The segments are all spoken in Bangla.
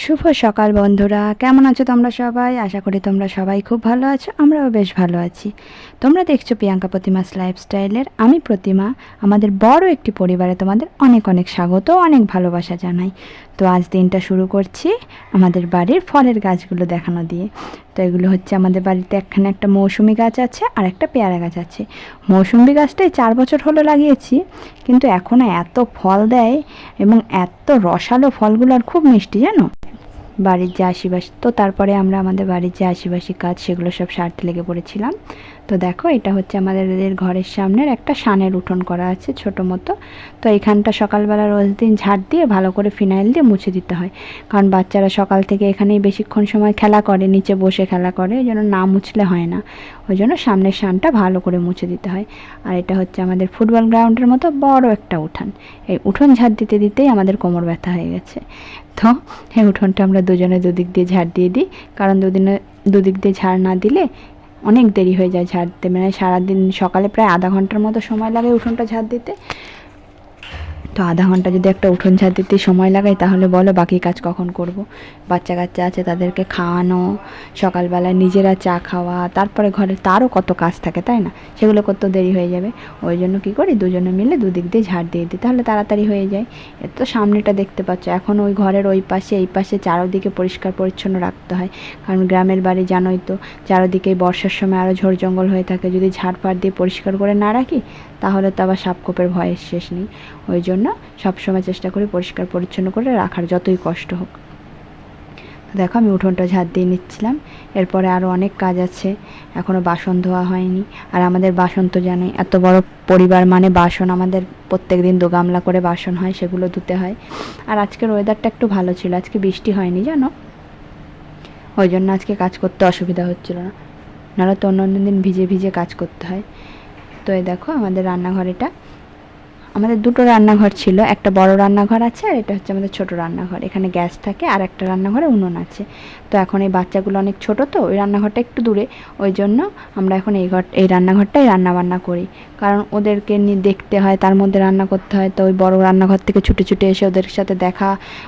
শুভ সকাল বন্ধুরা, কেমন আছো তোমরা সবাই? আশা করি তোমরা সবাই খুব ভালো আছো। আমরাও বেশ ভালো আছি। তোমরা দেখছো প্রিয়াঙ্কা প্রতিমাস লাইফস্টাইলের। আমি প্রতিমা। আমাদের বড় একটি পরিবারে তোমাদের অনেক অনেক স্বাগত, অনেক ভালোবাসা জানাই। তো আজ দিনটা শুরু করছি আমাদের বাড়ির ফলের গাছগুলো দেখানো দিয়ে। তো এগুলো হচ্ছে আমাদের বাড়িতে একখানে একটা মৌসুমি গাছ আছে আর একটা পেয়ারা গাছ আছে। মৌসুমি গাছটাই 4 বছর হলো লাগিয়েছি, কিন্তু এখনও এত ফল দেয় এবং এত রসালো ফলগুলো, আর খুব মিষ্টি জানো। বাড়ির যে আশিবাসী, তো তারপরে আমরা আমাদের বাড়ির যে আশিবাসী কাজ সেগুলো সব সারতে লেগে পড়েছিলাম। তো দেখো, এটা হচ্ছে আমাদের ঘরের সামনের একটা সানের উঠোন করা আছে ছোট মতো। তো এইখানটা সকালবেলা রোজ দিন ঝাড় দিয়ে ভালো করে ফিনাইল দিয়ে মুছে দিতে হয়, কারণ বাচ্চারা সকাল থেকে এখানেই বেশিক্ষণ সময় খেলা করে, নিচে বসে খেলা করে, ওই জন্য না মুছলে হয় না। ওই জন্য সামনের সানটা ভালো করে মুছে দিতে হয়। আর এটা হচ্ছে আমাদের ফুটবল গ্রাউন্ডের মতো বড় একটা উঠান। এই উঠোন ঝাড় দিতে দিতেই আমাদের কোমর ব্যথা হয়ে গেছে। তো এই উঠোনটা আমরা দুজনে দুদিক দিয়ে ঝাড় দিয়ে দিই, কারণ দুদিক দিয়ে ঝাড় না দিলে অনেক দেরি হয়ে যায় ঝাড়তে। মানে সারাদিন সকালে প্রায় আধা ঘন্টার মতো সময় লাগে উঠোনটা ঝাড় দিতে। তো আধা ঘন্টা যদি একটা উঠোন ঝাড় দিতে সময় লাগাই, তাহলে বলো বাকি কাজ কখন করব? বাচ্চা কাচ্চা আছে, তাদেরকে খাওয়ানো, সকালবেলায় নিজেরা চা খাওয়া, তারপরে ঘরে তারও কত কাজ থাকে, তাই না? সেগুলো করতে দেরি হয়ে যাবে। ওই জন্য কী করি, দুজনে মিলে দুদিক দিয়ে ঝাড় দিয়ে দিই, তাহলে তাড়াতাড়ি হয়ে যায়। এর তো সামনেটা দেখতে পাচ্ছ, এখন ওই ঘরের ওই পাশে এই পাশে চারোদিকে পরিষ্কার পরিচ্ছন্ন রাখতে হয়, কারণ গ্রামের বাড়ি জানোই তো, চারোদিকেই বর্ষার সময় আরও ঝড় জঙ্গল হয়ে থাকে। যদি ঝাড় ফাড় দিয়ে পরিষ্কার করে না রাখি, তাহলে তো আবার সাপখোপের ভয়ের শেষ নেই। ওই জন্য সবসময় চেষ্টা করি পরিষ্কার পরিচ্ছন্ন করে রাখার, যতই কষ্ট হোক। দেখো, আমি উঠোনটা ঝাড় দিয়ে নিচ্ছিলাম। এরপরে আরও অনেক কাজ আছে, এখনও বাসন ধোয়া হয়নি। আর আমাদের বাসন তো জানোই, এত বড় পরিবার মানে বাসন আমাদের প্রত্যেক দিন 2 গামলা করে বাসন হয়, সেগুলো ধুতে হয়। আর আজকের ওয়েদারটা একটু ভালো ছিল, আজকে বৃষ্টি হয়নি জানো, ওই জন্য আজকে কাজ করতে অসুবিধা হচ্ছিল না, নাহলে তো অন্য দিন ভিজে ভিজে কাজ করতে হয়। তো এই দেখো আমাদের রান্নাঘর, আমাদের 2টো রান্নাঘর ছিল, একটা বড় রান্নাঘর আছে আর এটা হচ্ছে আমাদের ছোট রান্নাঘর। এখানে গ্যাস থাকে আর একটা রান্নাঘরে উনুন আছে। তো এখন এই বাচ্চাগুলো অনেক ছোট, তো ওই রান্নাঘরটা একটু দূরে, ওই জন্য আমরা এখন এই রান্নাঘরটাই রান্নাবান্না করি, কারণ ওদেরকে নিয়ে দেখতে হয়, তার মধ্যে রান্না করতে হয়। তো ওই বড় রান্নাঘর থেকে ছুটে ছুটে এসে ওদের সাথে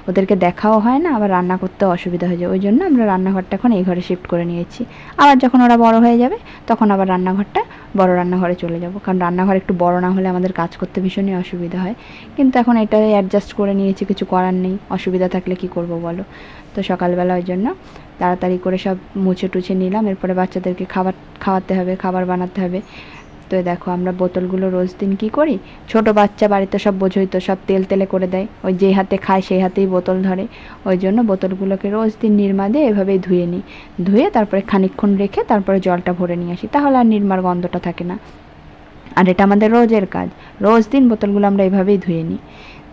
ওদেরকে দেখাও হয় না, আবার রান্না করতেও অসুবিধা হয়ে যায়। ওই জন্য আমরা রান্নাঘরটা এখন এই ঘরে শিফট করে নিয়েছি। আবার যখন ওরা বড় হয়ে যাবে, তখন আবার রান্নাঘরটা বড় রান্নাঘরে চলে যাব, কারণ রান্নাঘর একটু বড় না হলে আমাদের কাজ করতে ভীষণই অসুবিধা হয়। কিন্তু এখন এটাই অ্যাডজাস্ট করে নিয়েছি, কিছু করার নেই। অসুবিধা থাকলে কি করব বলো? তো সকালবেলা ওই জন্য তাড়াতাড়ি করে সব মুছে টুছে নিলাম। এরপরে বাচ্চাদেরকে খাওয়াতে হবে, খাবার বানাতে হবে। তো দেখো, আমরা বোতলগুলো রোজ দিন কী করি, ছোট বাচ্চা বাড়িতে সব বোঝোই তো, সব তেল তেলে করে দেয়, ওই যে হাতে খায় সেই হাতেই বোতল ধরে। ওই জন্য বোতলগুলোকে রোজ দিন নির্মা দিয়ে এভাবেই ধুয়ে নিই। ধুয়ে তারপরে খানিকক্ষণ রেখে তারপরে জলটা ভরে নিয়ে আসি, তাহলে আর নির্মার গন্ধটা থাকে না। আর এটা আমাদের রোজের কাজ, রোজ দিন বোতলগুলো আমরা এইভাবেই ধুয়ে নিই।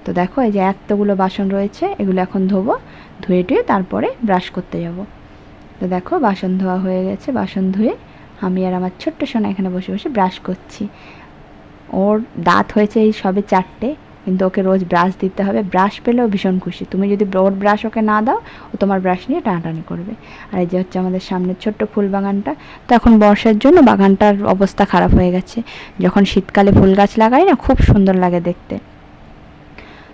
তো দেখো, এই যে এতগুলো বাসন রয়েছে, এগুলো এখন ধোবো। ধুয়ে টুয়ে তারপরে ব্রাশ করতে যাব। তো দেখো, বাসন ধোয়া হয়ে গেছে। বাসন ধুয়ে আমি আর আমার ছোট্ট সোনা এখানে বসে বসে ব্রাশ করছি। ওর দাঁত হয়েছে এই সবে 4টে, কিন্তু ওকে রোজ ব্রাশ দিতে হবে। ব্রাশ পেলেও ভীষণ খুশি। তুমি যদি ওর ব্রাশ ওকে না দাও, ও তোমার ব্রাশ নিয়ে টানাটানি করবে। আর এই যে হচ্ছে আমাদের সামনের ছোট্ট ফুল বাগানটা। তো এখন বর্ষার জন্য বাগানটার অবস্থা খারাপ হয়ে গেছে। যখন শীতকালে ফুল গাছ লাগাই না, খুব সুন্দর লাগে দেখতে।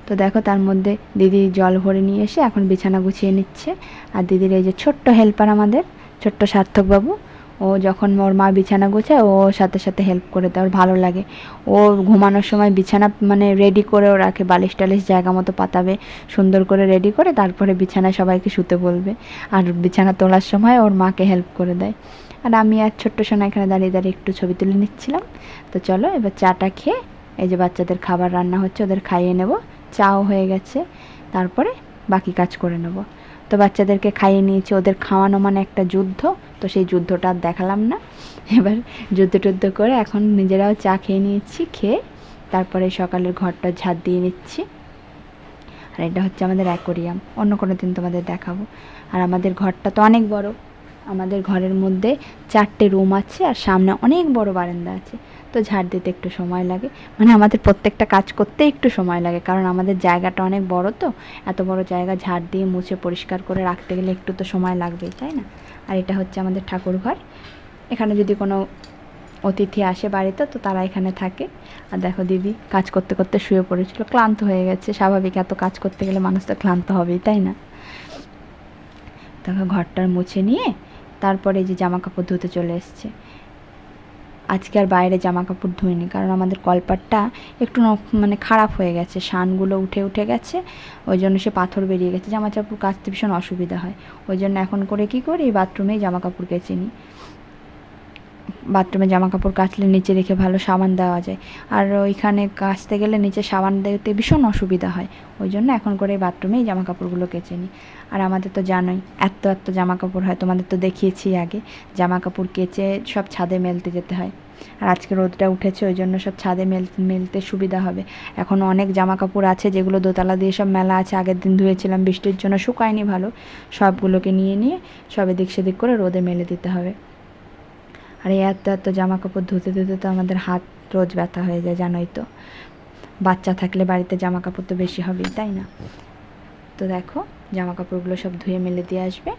তো দেখো, তার মধ্যে দিদি জল ভরে নিয়ে এসে এখন বিছানা গুছিয়ে নিচ্ছে। আর দিদির এই যে ছোট্ট হেল্পার, আমাদের ছোট্ট সার্থকবাবু, ও যখন ওর মা বিছানা গোছায়, ও সাথে সাথে হেল্প করে দেয়, ওর ভালো লাগে। ও ঘুমানোর সময় বিছানা মানে রেডি করেও রাখে, বালিশ টালিশ জায়গা মতো পাতাবে, সুন্দর করে রেডি করে তারপরে বিছানায় সবাইকে শুতে বলবে। আর বিছানা তোলার সময় ওর মাকে হেল্প করে দেয়। আর আমি আর ছোট্ট সোনা এখানে দাঁড়িয়ে দাঁড়িয়ে একটু ছবি তুলে নিচ্ছিলাম। তো চলো এবার চাটা খেয়ে, এই যে বাচ্চাদের খাবার রান্না হচ্ছে, ওদের খাইয়ে নেব। চাও হয়ে গেছে, তারপরে বাকি কাজ করে নেব। তো বাচ্চাদেরকে খাইয়ে নিয়েছি, ওদের খাওয়ানো মানে একটা যুদ্ধ। তো সেই যুদ্ধটা আর দেখালাম না। এবার যুদ্ধ করে এখন নিজেরাও চা খেয়ে নিয়েছি। খেয়ে তারপরে সকালের ঘরটা ঝাড় দিয়ে নিচ্ছি। আর এটা হচ্ছে আমাদের অ্যাকোরিয়াম, অন্য কোনো দিন তোমাদের দেখাবো। আর আমাদের ঘরটা তো অনেক বড়। আমাদের ঘরের মধ্যে 4টে রুম আছে আর সামনে অনেক বড় বারান্দা আছে। তো ঝাড় দিতে একটু সময় লাগে, মানে আমাদের প্রত্যেকটা কাজ করতে একটু সময় লাগে, কারণ আমাদের জায়গাটা অনেক বড়। তো এত বড় জায়গা ঝাড় দিয়ে মুছে পরিষ্কার করে রাখতে গেলে একটু তো সময় লাগবেই, তাই না? আর এটা হচ্ছে আমাদের ঠাকুর ঘর। এখানে যদি কোনো অতিথি আসে বাড়িতে, তো তারা এখানে থাকে। আর দেখো, দিদি কাজ করতে করতে শুয়ে পড়েছিল, ক্লান্ত হয়ে গেছে। স্বাভাবিক, এত কাজ করতে গেলে মানুষ তো ক্লান্ত হবেই, তাই না? দেখো ঘরটার মুছে নিয়ে তারপরে যে জামা কাপড় ধুতে চলে এসছে। আজকে আর বাইরে জামা কাপড় ধুইনি, কারণ আমাদের কলপাটটা একটু মানে খারাপ হয়ে গেছে, শানগুলো উঠে উঠে গেছে, ওই জন্য সে পাথর বেরিয়ে গেছে, জামা কাপড় কাচতে ভীষণ অসুবিধা হয়। ওই জন্য এখন করে কী করি, বাথরুমেই জামা কাপড় কেচে নিই। বাথরুমে জামা কাপড় কাচলে নিচে রেখে ভালো সাবান দেওয়া যায়, আর ওইখানে কাচতে গেলে নিচে সাবান দিতে ভীষণ অসুবিধা হয়। ওই জন্য এখন করে বাথরুমেই জামা কাপড়গুলো কেচে নিই। আর আমাদের তো জানোই এত এত জামা কাপড় হয়, তোমাদের তো দেখিয়েছি আগে, জামা কাপড় কেচে সব ছাদে মেলতে যেতে হয়। আর আজকে রোদটা উঠেছে, ওই জন্য সব ছাদে মেলতে সুবিধা হবে। এখনও অনেক জামা কাপড় আছে যেগুলো দোতলা দিয়ে সব মেলা আছে, আগের দিন ধুয়েছিলাম, বৃষ্টির জন্য শুকায়নি ভালো, সবগুলোকে নিয়ে নিয়ে সব এদিক সেদিক করে রোদে মেলে দিতে হবে। আর এই এত এত জামা কাপড় ধুতে ধুতে তো আমাদের হাত রোজ ব্যথা হয়ে যায়, জানোই তো। বাচ্চা থাকলে বাড়িতে জামা কাপড় তো বেশি হবেই, তাই না? তো দেখো জামা কাপড়গুলো সব ধুয়ে মেলে দিয়ে আসবে।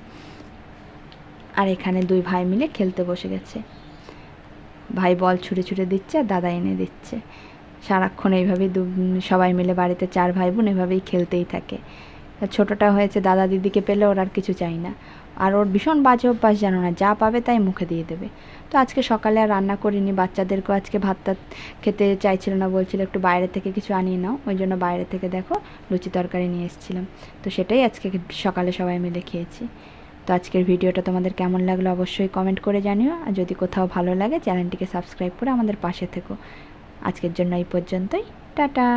আর এখানে দুই ভাই মিলে খেলতে বসে গেছে। ভাই বল ছুঁড়ে ছুঁড়ে দিচ্ছে আর দাদা এনে দিচ্ছে। সারাক্ষণ এইভাবেই সবাই মিলে বাড়িতে 4 ভাই বোন এভাবেই খেলতেই থাকে। ছোটটা হয়েছে, দাদা দিদিকে পেলে ওর আর কিছু চাই না। আর ওর ভীষণ বাজে অভ্যাস, জানো না, যা পাবে তাই মুখে দিয়ে দেবে। তো আজকে সকালে আর রান্না করিনি, বাচ্চাদেরকেও আজকে ভাত টাত খেতে চাইছিল না, বলছিল একটু বাইরে থেকে কিছু আনিয়ে নাও, ওই জন্য বাইরে থেকে দেখো লুচি তরকারি নিয়ে এসেছিলাম। তো সেটাই আজকে সকালে সবাই মিলে খেয়েছি। তো আজকের ভিডিওটা তোমাদের কেমন লাগলো অবশ্যই কমেন্ট করে জানিও, আর যদি কোথাও ভালো লাগে চ্যানেলটিকে সাবস্ক্রাইব করে আমাদের পাশে থেকো। আজকের জন্য এই পর্যন্তই, টাটা।